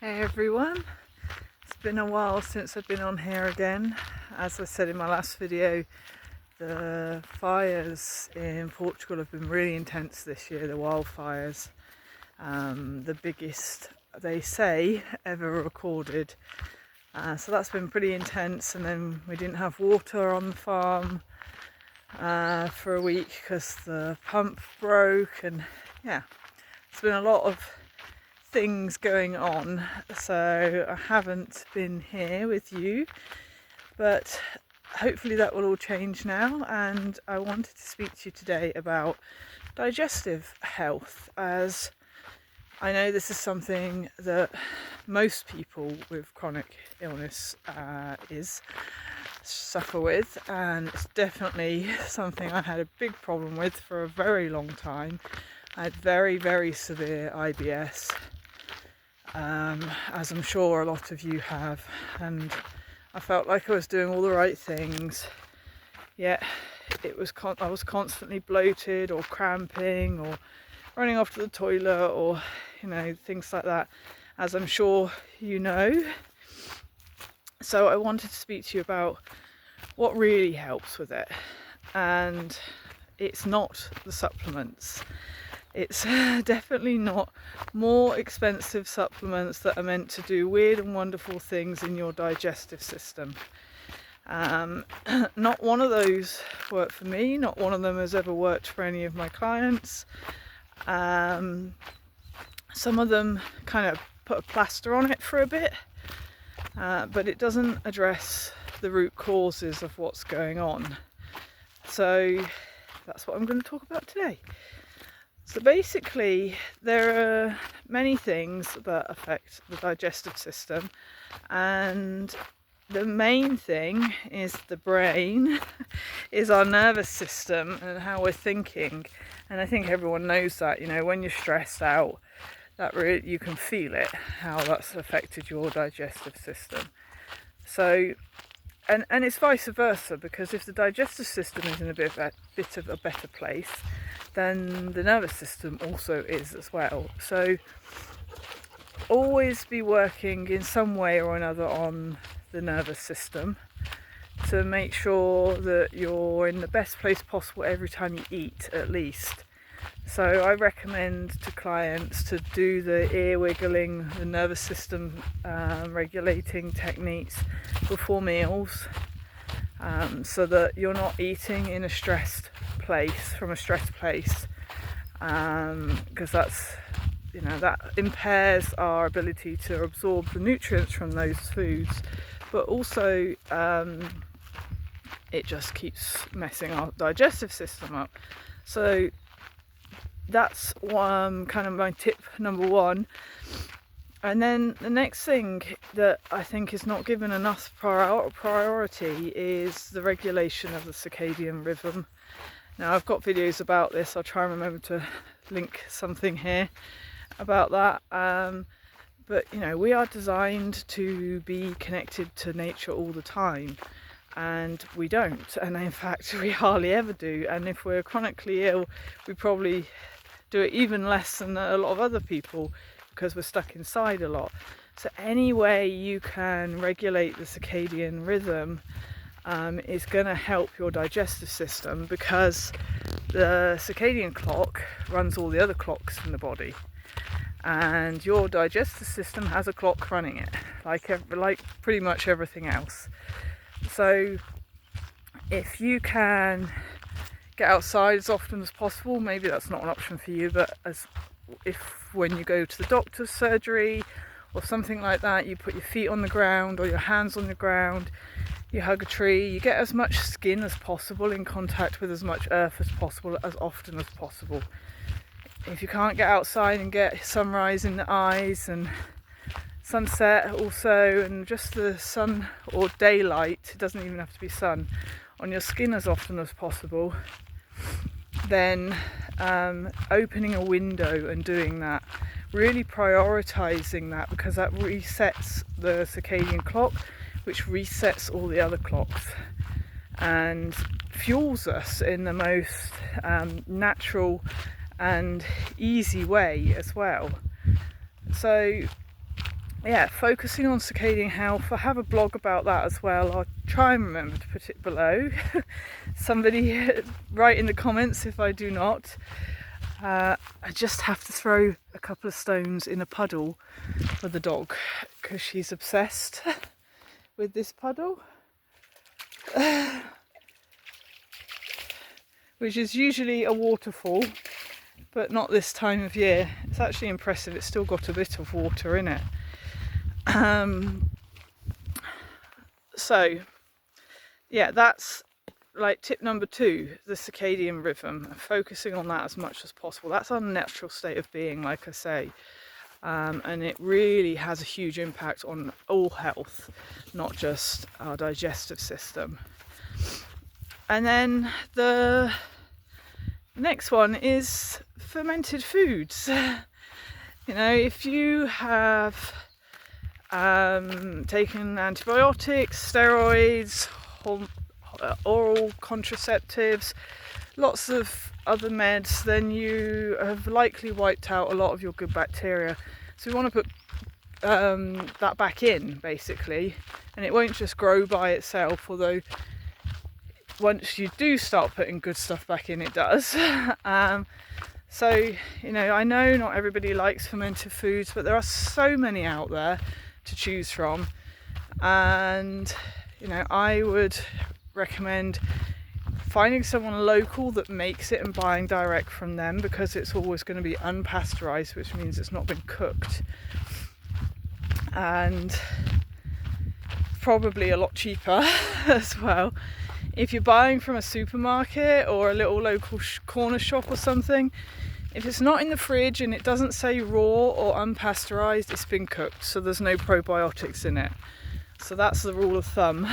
Hey everyone, it's been a while since I've been on here again. As I said in my last video, the fires in Portugal have been really intense this year, the wildfires. The biggest, they say, ever recorded. So that's been pretty intense, and then we didn't have water on the farm for a week because the pump broke, and yeah, it's been a lot of things going on, so I haven't been here with you, but hopefully that will all change now. And I wanted to speak to you today about digestive health, as I know this is something that most people with chronic illness suffer with, and it's definitely something I had a big problem with for a very long time. I had very severe IBS, as I'm sure a lot of you have, and I felt like I was doing all the right things, yet I was constantly bloated or cramping or running off to the toilet, or things like that, as I'm sure you know. So I wanted to speak to you about what really helps with it, and it's not the supplements. It's definitely not more expensive supplements that are meant to do weird and wonderful things in your digestive system. Not one of those worked for me, not one of them has ever worked for any of my clients. Some of them kind of put a plaster on it for a bit, but it doesn't address the root causes of what's going on. So that's what I'm going to talk about today. So basically, there are many things that affect the digestive system, and the main thing is the brain, is our nervous system and how we're thinking. And I think everyone knows that, when you're stressed out, that really, you can feel it, how that's affected your digestive system. So, and it's vice versa, because if the digestive system is in a bit of a better place, then the nervous system also is as well. So always be working in some way or another on the nervous system to make sure that you're in the best place possible every time you eat, at least. So I recommend to clients to do the ear wiggling, the nervous system regulating techniques before meals, so that you're not eating in a stressed place, because that's, that impairs our ability to absorb the nutrients from those foods, but also it just keeps messing our digestive system up. So that's kind of my tip number one. And then the next thing that I think is not given enough priority is the regulation of the circadian rhythm. Now, I've got videos about this. I'll try and remember to link something here about that. But we are designed to be connected to nature all the time, and we don't. And in fact, we hardly ever do. And if we're chronically ill, we probably do it even less than a lot of other people, because we're stuck inside a lot. So any way you can regulate the circadian rhythm is going to help your digestive system, because the circadian clock runs all the other clocks in the body, and your digestive system has a clock running it, like pretty much everything else. So if you can get outside as often as possible, maybe that's not an option for you, but when you go to the doctor's surgery or something like that, you put your feet on the ground or your hands on the ground, you hug a tree, you get as much skin as possible in contact with as much earth as possible, as often as possible. If you can't get outside and get sunrise in the eyes and sunset also, and just the sun or daylight, it doesn't even have to be sun, on your skin as often as possible, then opening a window and doing that, really prioritizing that, because that resets the circadian clock, which resets all the other clocks and fuels us in the most natural and easy way as well. So yeah, focusing on circadian health. I have a blog about that as well. I'll try and remember to put it below. Somebody write in the comments if I do not. I just have to throw a couple of stones in a puddle for the dog because she's obsessed with this puddle, which is usually a waterfall, but not this time of year. It's actually impressive, it's still got a bit of water in it. So yeah, that's like tip number 2, the circadian rhythm, focusing on that as much as possible. That's our natural state of being, like I say, and it really has a huge impact on all health, not just our digestive system. And then the next one is fermented foods. You know, if you have taken antibiotics, steroids, oral contraceptives, lots of other meds, then you have likely wiped out a lot of your good bacteria. So we want to put that back in, basically, and it won't just grow by itself, although once you do start putting good stuff back in, it does. So, you know, I know not everybody likes fermented foods, but there are so many out there to choose from, and you know, I would recommend finding someone local that makes it and buying direct from them, because it's always going to be unpasteurized, which means it's not been cooked, and probably a lot cheaper as well. If you're buying from a supermarket or a little local corner shop or something, if it's not in the fridge and it doesn't say raw or unpasteurized, it's been cooked, so there's no probiotics in it. So that's the rule of thumb.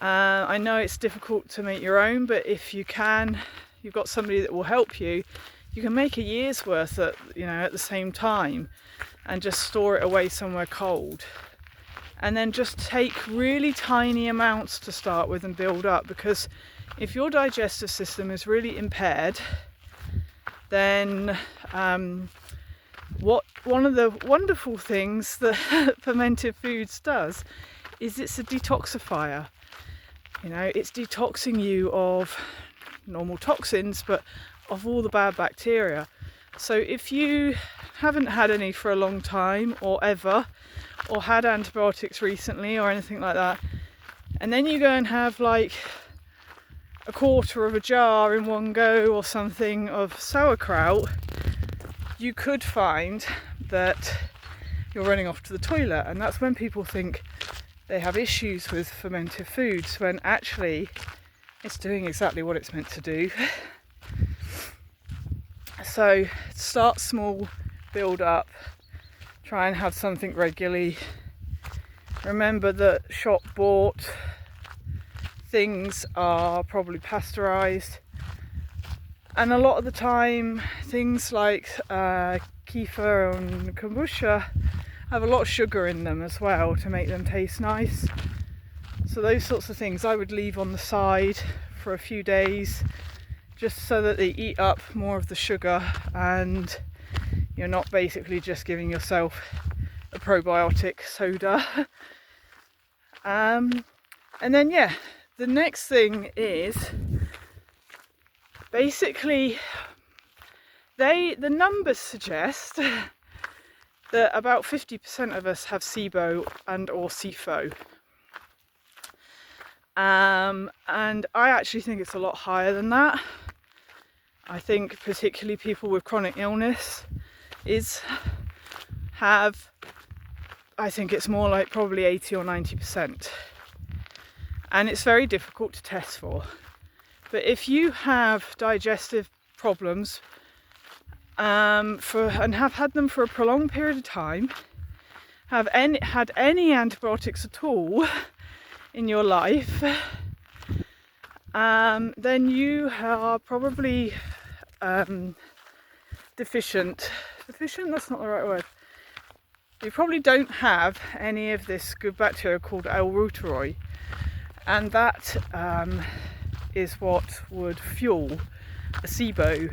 I know it's difficult to make your own, but if you can, you've got somebody that will help you, you can make a year's worth at the same time, and just store it away somewhere cold. And then just take really tiny amounts to start with and build up, because if your digestive system is really impaired, then one of the wonderful things that fermented foods does is it's a detoxifier. You know, it's detoxing you of normal toxins, but of all the bad bacteria. So if you haven't had any for a long time or ever, or had antibiotics recently or anything like that, and then you go and have like a quarter of a jar in one go or something of sauerkraut, you could find that you're running off to the toilet, and that's when people think they have issues with fermented foods, when actually it's doing exactly what it's meant to do. So start small, build up, try and have something regularly. Remember that shop bought things are probably pasteurized, and a lot of the time things like kefir and kombucha have a lot of sugar in them as well to make them taste nice. So those sorts of things I would leave on the side for a few days, just so that they eat up more of the sugar and you're not basically just giving yourself a probiotic soda. And then yeah, the next thing is basically the numbers suggest that about 50% of us have SIBO and or SIFO. And I actually think it's a lot higher than that. I think particularly people with chronic illness I think it's more like probably 80 or 90%. And it's very difficult to test for. But if you have digestive problems and have had them for a prolonged period of time, had any antibiotics at all in your life, then you are probably deficient. Deficient? That's not the right word. You probably don't have any of this good bacteria called L. reuteri, and that is what would fuel a SIBO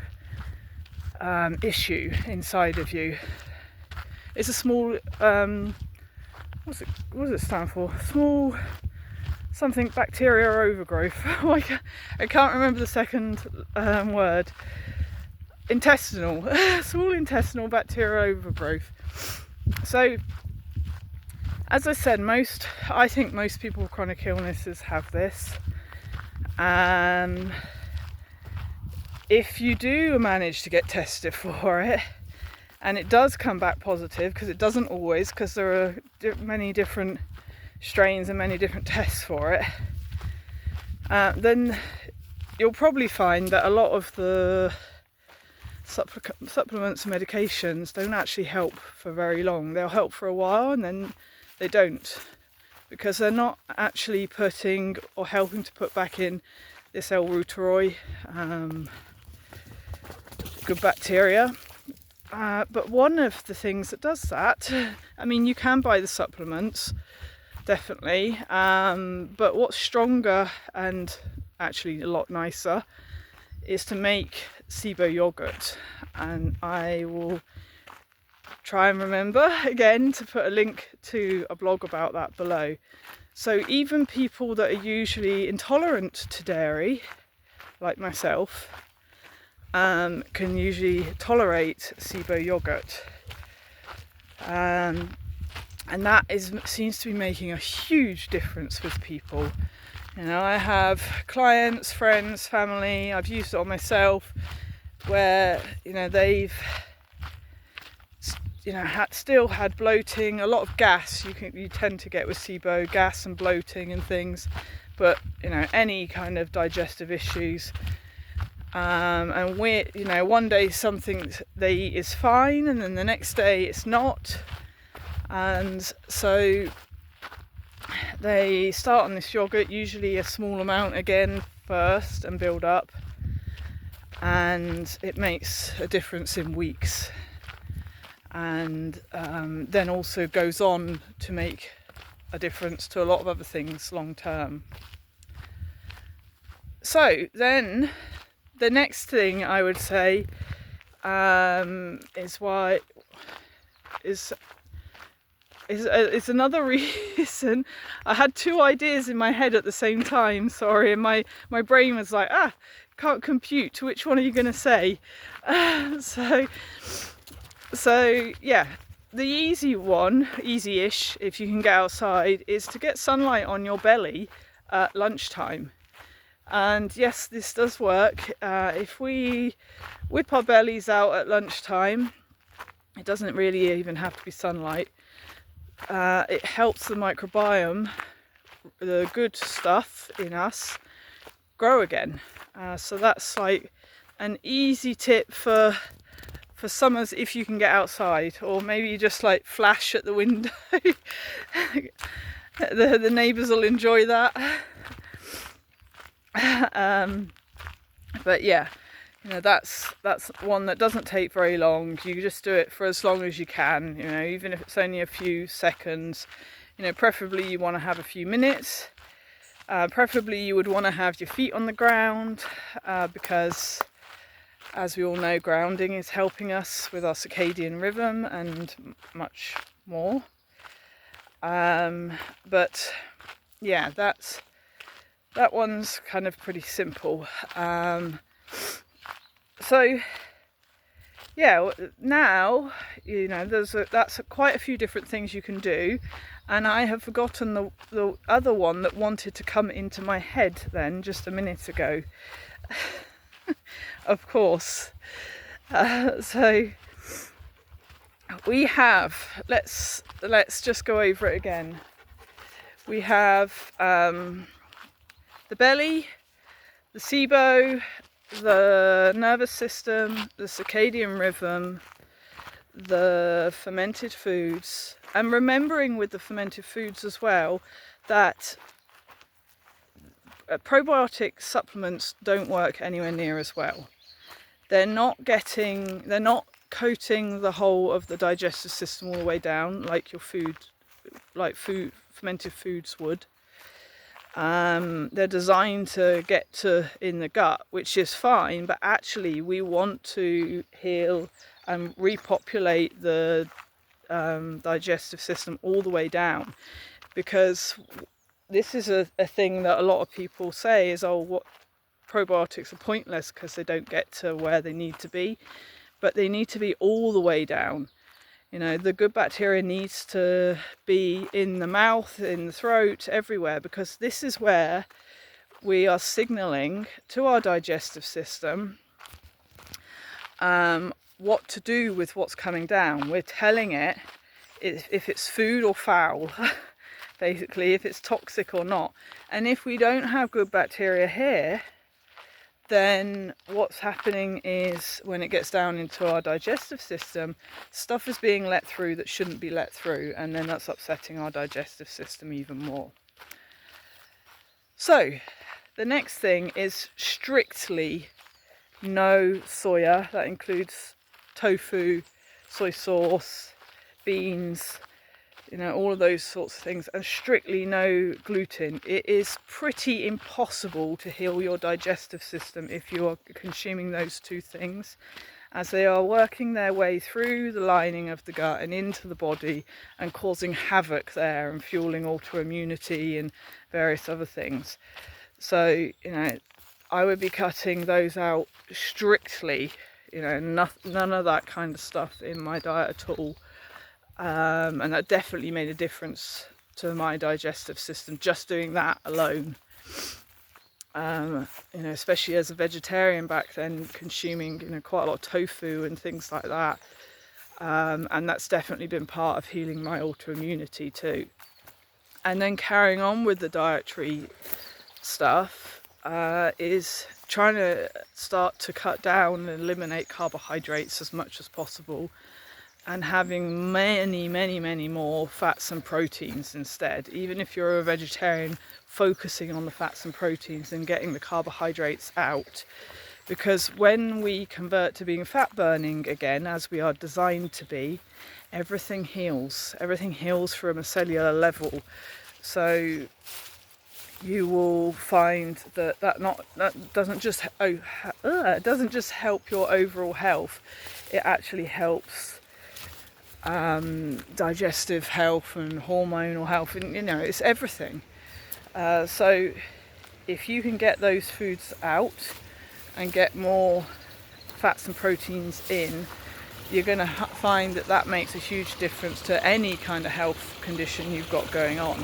issue inside of you. It's a small, what does it stand for? Small something bacteria overgrowth. I can't remember the second word. Intestinal, small intestinal bacterial overgrowth. So, as I said, I think most people with chronic illnesses have this. If you do manage to get tested for it, and it does come back positive, because it doesn't always, because there are many different strains and many different tests for it, then you'll probably find that a lot of the supplements and medications don't actually help for very long. They'll help for a while and then they don't, because they're not actually putting or helping to put back in this L-reuteri, good bacteria. But one of the things that does that, I mean, you can buy the supplements, definitely, but what's stronger and actually a lot nicer is to make SIBO yogurt, and I will try and remember again to put a link to a blog about that below. So even people that are usually intolerant to dairy, like myself, can usually tolerate SIBO yogurt, and that seems to be making a huge difference with people. You know, I have clients, friends, family, I've used it on myself, where, you know, they've, you know, still had bloating, a lot of gas you tend to get with SIBO, gas and bloating and things, but, you know, any kind of digestive issues. And you know, one day something they eat is fine, and then the next day it's not, and so they start on this yogurt, usually a small amount again first, and build up, and it makes a difference in weeks, and then also goes on to make a difference to a lot of other things long term. So then the next thing I would say is another reason. I had two ideas in my head at the same time, sorry, and my brain was like, can't compute, which one are you going to say? So yeah, the easy-ish, if you can get outside, is to get sunlight on your belly at lunchtime. And yes, this does work. If we whip our bellies out at lunchtime, it doesn't really even have to be sunlight. It helps the microbiome, the good stuff in us, grow again. So that's like an easy tip for summers if you can get outside, or maybe you just like flash at the window. The neighbours will enjoy that. But yeah, you know, that's one that doesn't take very long. You just do it for as long as you can, you know, even if it's only a few seconds. You know, preferably you want to have a few minutes. Preferably you would want to have your feet on the ground, because as we all know, grounding is helping us with our circadian rhythm and much more. But yeah, that one's kind of pretty simple. So yeah, now, you know, that's quite a few different things you can do, and I have forgotten the other one that wanted to come into my head then just a minute ago. Of course. So we have, let's just go over it again. We have the belly, the SIBO, the nervous system, the circadian rhythm, the fermented foods, and remembering with the fermented foods as well that probiotic supplements don't work anywhere near as well. They're not coating the whole of the digestive system all the way down like your fermented foods would. They're designed to get to in the gut, which is fine, but actually we want to heal and repopulate the digestive system all the way down, because this is a thing that a lot of people say is, oh, what probiotics are pointless because they don't get to where they need to be, but they need to be all the way down. You know, the good bacteria needs to be in the mouth, in the throat, everywhere, because this is where we are signaling to our digestive system what to do with what's coming down. We're telling it if it's food or foul, basically, if it's toxic or not. And if we don't have good bacteria here, then what's happening is when it gets down into our digestive system, stuff is being let through that shouldn't be let through, and then that's upsetting our digestive system even more. So the next thing is strictly no soya. That includes tofu, soy sauce, beans, you know, all of those sorts of things, and strictly no gluten. It is pretty impossible to heal your digestive system if you are consuming those two things, as they are working their way through the lining of the gut and into the body and causing havoc there and fueling autoimmunity and various other things. So, you know, I would be cutting those out strictly, you know, none of that kind of stuff in my diet at all. And that definitely made a difference to my digestive system, just doing that alone. You know, especially as a vegetarian back then, consuming, you know, quite a lot of tofu and things like that. And that's definitely been part of healing my autoimmunity too. And then carrying on with the dietary stuff is trying to start to cut down and eliminate carbohydrates as much as possible, and having many more fats and proteins instead. Even if you're a vegetarian, focusing on the fats and proteins and getting the carbohydrates out, because when we convert to being fat burning again, as we are designed to be, everything heals from a cellular level. So you will find that doesn't just help your overall health, it actually helps digestive health and hormonal health, and you know, it's everything. So if you can get those foods out and get more fats and proteins in, you're going to find that makes a huge difference to any kind of health condition you've got going on.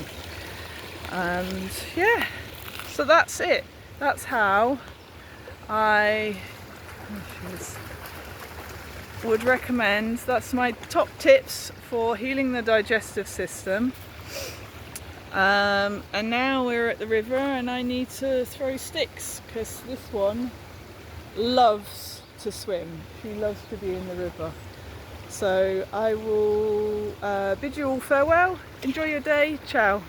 And yeah, so that's it. That's how I would recommend. That's my top tips for healing the digestive system. And now we're at the river and I need to throw sticks, because this one loves to swim. She loves to be in the river. So I will bid you all farewell. Enjoy your day. Ciao.